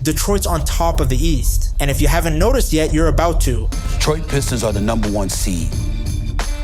Detroit's on top of the East. And if you haven't noticed yet, you're about to. Detroit Pistons are the #1 seed.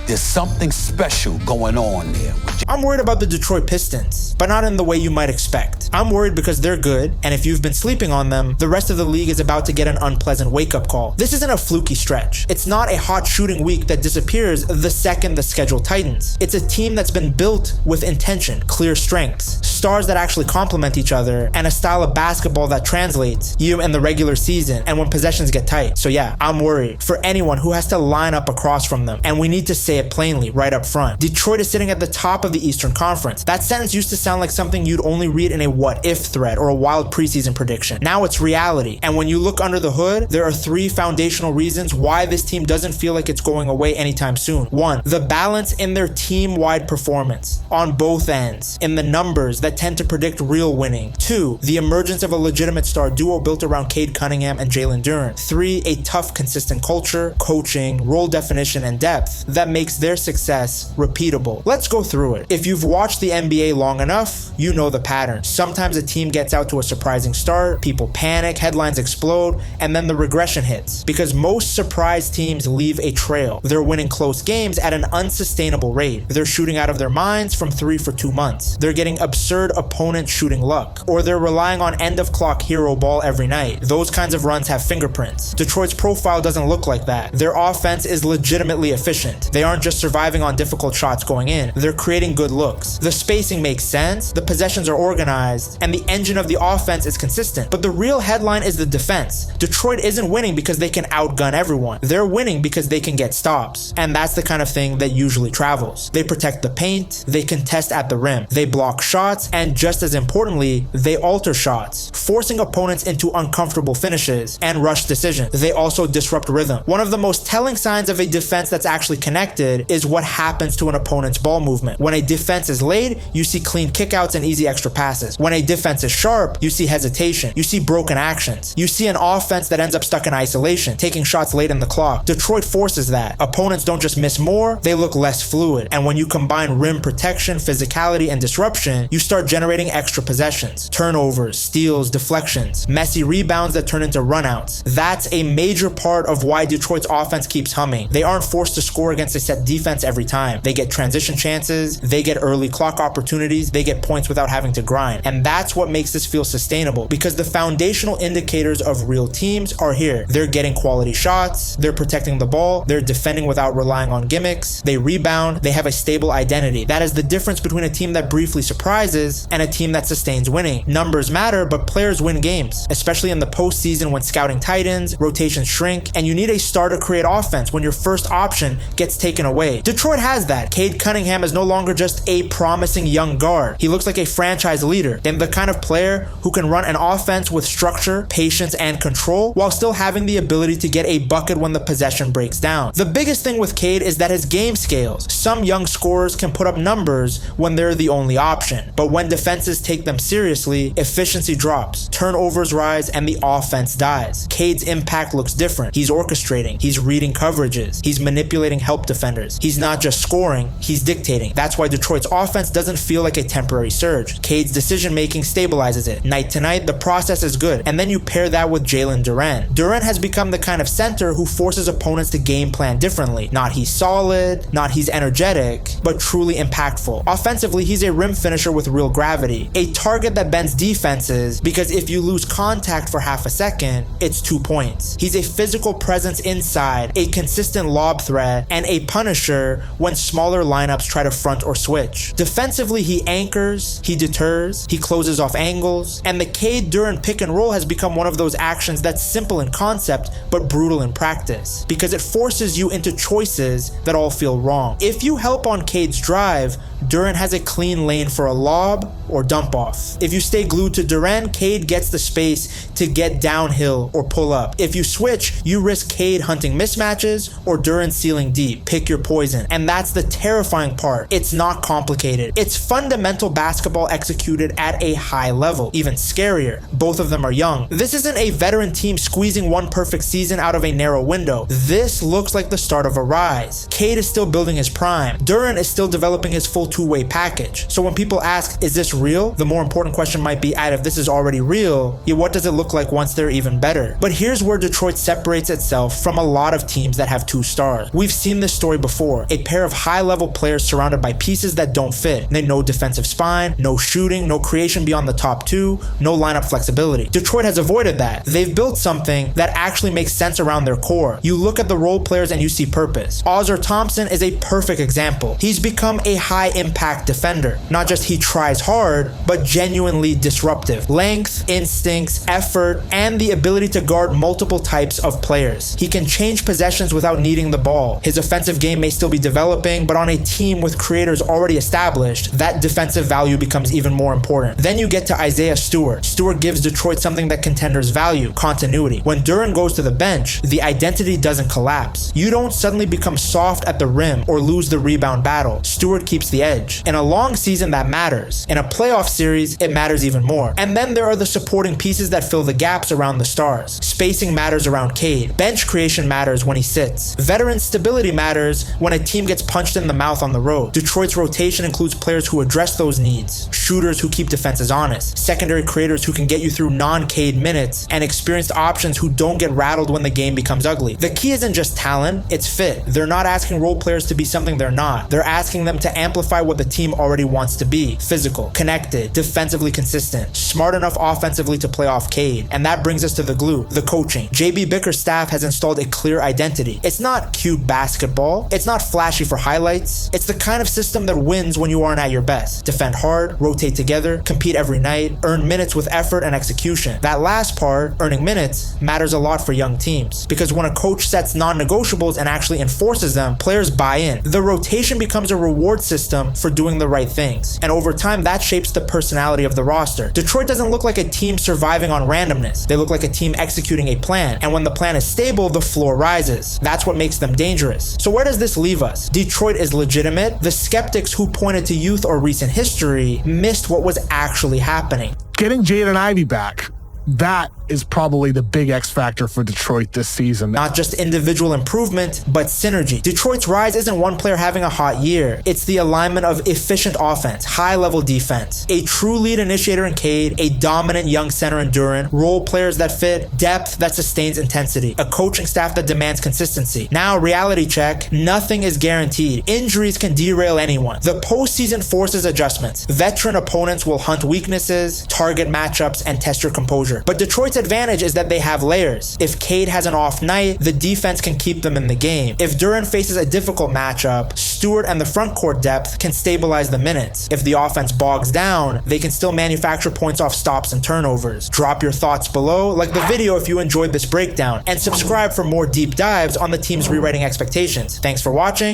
There's something special going on there. I'm worried about the Detroit Pistons, but not in the way you might expect. I'm worried because they're good, and if you've been sleeping on them, the rest of the league is about to get an unpleasant wake-up call. This isn't a fluky stretch. It's not a hot shooting week that disappears the second the schedule tightens. It's a team that's been built with intention, clear strengths, stars that actually complement each other, and a style of basketball that translates, even in the regular season and when possessions get tight. So yeah, I'm worried for anyone who has to line up across from them, and we need to say it plainly right up front. Detroit is sitting at the top of the Eastern Conference. That sentence used to sound like something you'd only read in a what-if thread or a wild preseason prediction. Now it's reality, and when you look under the hood, there are 3 foundational reasons why this team doesn't feel like it's going away anytime soon. 1, the balance in their team-wide performance on both ends, in the numbers that tend to predict real winning. 2, the emergence of a legitimate star duo built around Cade Cunningham and Jalen Duren. 3, a tough, consistent culture, coaching, role definition, and depth that makes their success repeatable. Let's go through it. If you've watched the NBA long enough, you know the pattern. Sometimes a team gets out to a surprising start, people panic, headlines explode, and then the regression hits. Because most surprise teams leave a trail. They're winning close games at an unsustainable rate. They're shooting out of their minds from 3 for 2 months. They're getting absurd opponent shooting luck. Or they're relying on end-of-clock hero ball every night. Those kinds of runs have fingerprints. Detroit's profile doesn't look like that. Their offense is legitimately efficient. They aren't just surviving on difficult shots going in. They're creating good looks. The spacing makes sense, the possessions are organized, and the engine of the offense is consistent. But the real headline is the defense. Detroit isn't winning because they can outgun everyone. They're winning because they can get stops. And that's the kind of thing that usually travels. They protect the paint, they contest at the rim, they block shots, and just as importantly, they alter shots, forcing opponents into uncomfortable finishes and rush decisions. They also disrupt rhythm. One of the most telling signs of a defense that's actually connected is what happens to an opponent's ball movement. When a defense is laid, you see clean kickouts and easy extra passes. When a defense is sharp, you see hesitation. You see broken actions. You see an offense that ends up stuck in isolation, taking shots late in the clock. Detroit forces that. Opponents don't just miss more, they look less fluid. And when you combine rim protection, physicality, and disruption, you start generating extra possessions. Turnovers, steals, deflections, messy rebounds that turn into runouts. That's a major part of why Detroit's offense keeps humming. They aren't forced to score against a set defense every time. They get transition chances, they get early clock opportunities, they get points without having to grind. And that's what makes this feel sustainable, because the foundational indicators of real teams are here. They're getting quality shots, they're protecting the ball, they're defending without relying on gimmicks, they rebound, they have a stable identity. That is the difference between a team that briefly surprises and a team that sustains winning. Numbers matter, but players win games, especially in the postseason when scouting tightens, rotations shrink, and you need a star to create offense when your first option gets taken away. Detroit has that. Cade Cunningham is no longer just a promising young guard. He looks like a franchise leader and the kind of player who can run an offense with structure, patience, and control while still having the ability to get a bucket when the possession breaks down. The biggest thing with Cade is that his game scales. Some young scorers can put up numbers when they're the only option, but when defenses take them seriously, efficiency drops, turnovers rise, and the offense dies. Cade's impact looks different. He's orchestrating, he's reading coverages, he's manipulating help defenders. He's not just scoring, he's dictating. That's why Detroit's offense doesn't feel like a temporary surge. Cade's decision making stabilizes it. Night to night, the process is good. And then you pair that with Jalen Duren. Duren has become the kind of center who forces opponents to game plan differently. Not he's solid, not he's energetic, but truly impactful. Offensively, he's a rim finisher with real gravity. A target that bends defenses, because if you lose contact for half a second, it's 2 points. He's a physical presence inside, a consistent lob threat, and a punisher when smaller lineups try to front or switch. Defensively, he anchors, he deters, he closes off angles, and the Cade Duren pick and roll has become one of those actions that's simple in concept but brutal in practice, because it forces you into choices that all feel wrong. If you help on Cade's drive, Duren has a clean lane for a lob or dump off. If you stay glued to Duren, Cade gets the space to get downhill or pull up. If you switch, you risk Cade hunting mismatches or Duren sealing deep. Pick your poison. And that's the terrifying part. It's not complicated. It's fundamental basketball executed at a high level. Even scarier, both of them are young. This isn't a veteran team squeezing one perfect season out of a narrow window. This looks like the start of a rise. Cade is still building his prime. Duren is still developing his full two-way package. So when people ask, is this real? The more important question might be, if this is already real, what does it look like once they're even better? But here's where Detroit separates itself from a lot of teams that have 2 stars. We've seen this story before. A pair of high-level players surrounded by pieces that don't fit. No defensive spine, no shooting, no creation beyond the top 2, no lineup flexibility. Detroit has avoided that. They've built something that actually makes sense around their core. You look at the role players and you see purpose. Ozar Thompson is a perfect example. He's become a high-impact defender. Not just he tries hard, but genuinely disruptive. Length, instincts, effort, and the ability to guard multiple types of players. He can change possessions without needing the ball. His offensive game may still be developing, but on a team with creators already established, that defensive value becomes even more important. Then you get to Isaiah Stewart. Stewart gives Detroit something that contenders value: continuity. When Duren goes to the bench, the identity doesn't collapse. You don't suddenly become soft at the rim or lose the rebound battle. Stewart keeps the edge. In a long season, that matters. In a playoff series, it matters even more. And then there are the supporting pieces that fill the gaps around the stars. Spacing matters around Cade. Bench creation matters when he sits. Veteran stability matters when a team gets punched in the mouth on the road. Detroit's rotation includes players who address those needs, shooters who keep defenses honest, secondary creators who can get you through non-Cade minutes, and experienced options who don't get rattled when the game becomes ugly. The key isn't just talent, it's fit. They're not asking role players to be something they're not. They're asking them to amplify what the team already wants to be: physical, connected, defensively consistent, smart enough offensively to play off Cade. And that brings us to the glue: the coaching. JB Bicker's staff has installed a clear identity. It's not cute basketball. It's not flashy for highlights. It's the kind of system that wins when you aren't at your best. Defend hard, rotate together, compete every night, earn minutes with effort and execution. That last part, earning minutes, matters a lot for young teams, because when a coach sets non-negotiables and actually enforces them, players buy in. The rotation becomes a reward system for doing the right things, and over time that shapes the personality of the roster. Detroit doesn't look like a team surviving on randomness. They look like a team executing a plan, and when the plan is stable, the floor rises. That's what makes them dangerous. So where does this leave us? Detroit is legitimate. The skeptics who pointed to youth or recent history missed what was actually happening. Getting Jaden Ivey back, that is probably the big X factor for Detroit this season. Not just individual improvement, but synergy. Detroit's rise isn't one player having a hot year. It's the alignment of efficient offense, high-level defense, a true lead initiator in Cade, a dominant young center in Duren, role players that fit, depth that sustains intensity, a coaching staff that demands consistency. Now, reality check: nothing is guaranteed. Injuries can derail anyone. The postseason forces adjustments. Veteran opponents will hunt weaknesses, target matchups, and test your composure. But Detroit's advantage is that they have layers. If Cade has an off night, the defense can keep them in the game. If Duren faces a difficult matchup, Stewart and the front court depth can stabilize the minutes. If the offense bogs down, they can still manufacture points off stops and turnovers. Drop your thoughts below, like the video if you enjoyed this breakdown, and subscribe for more deep dives on the team's rewriting expectations. Thanks for watching.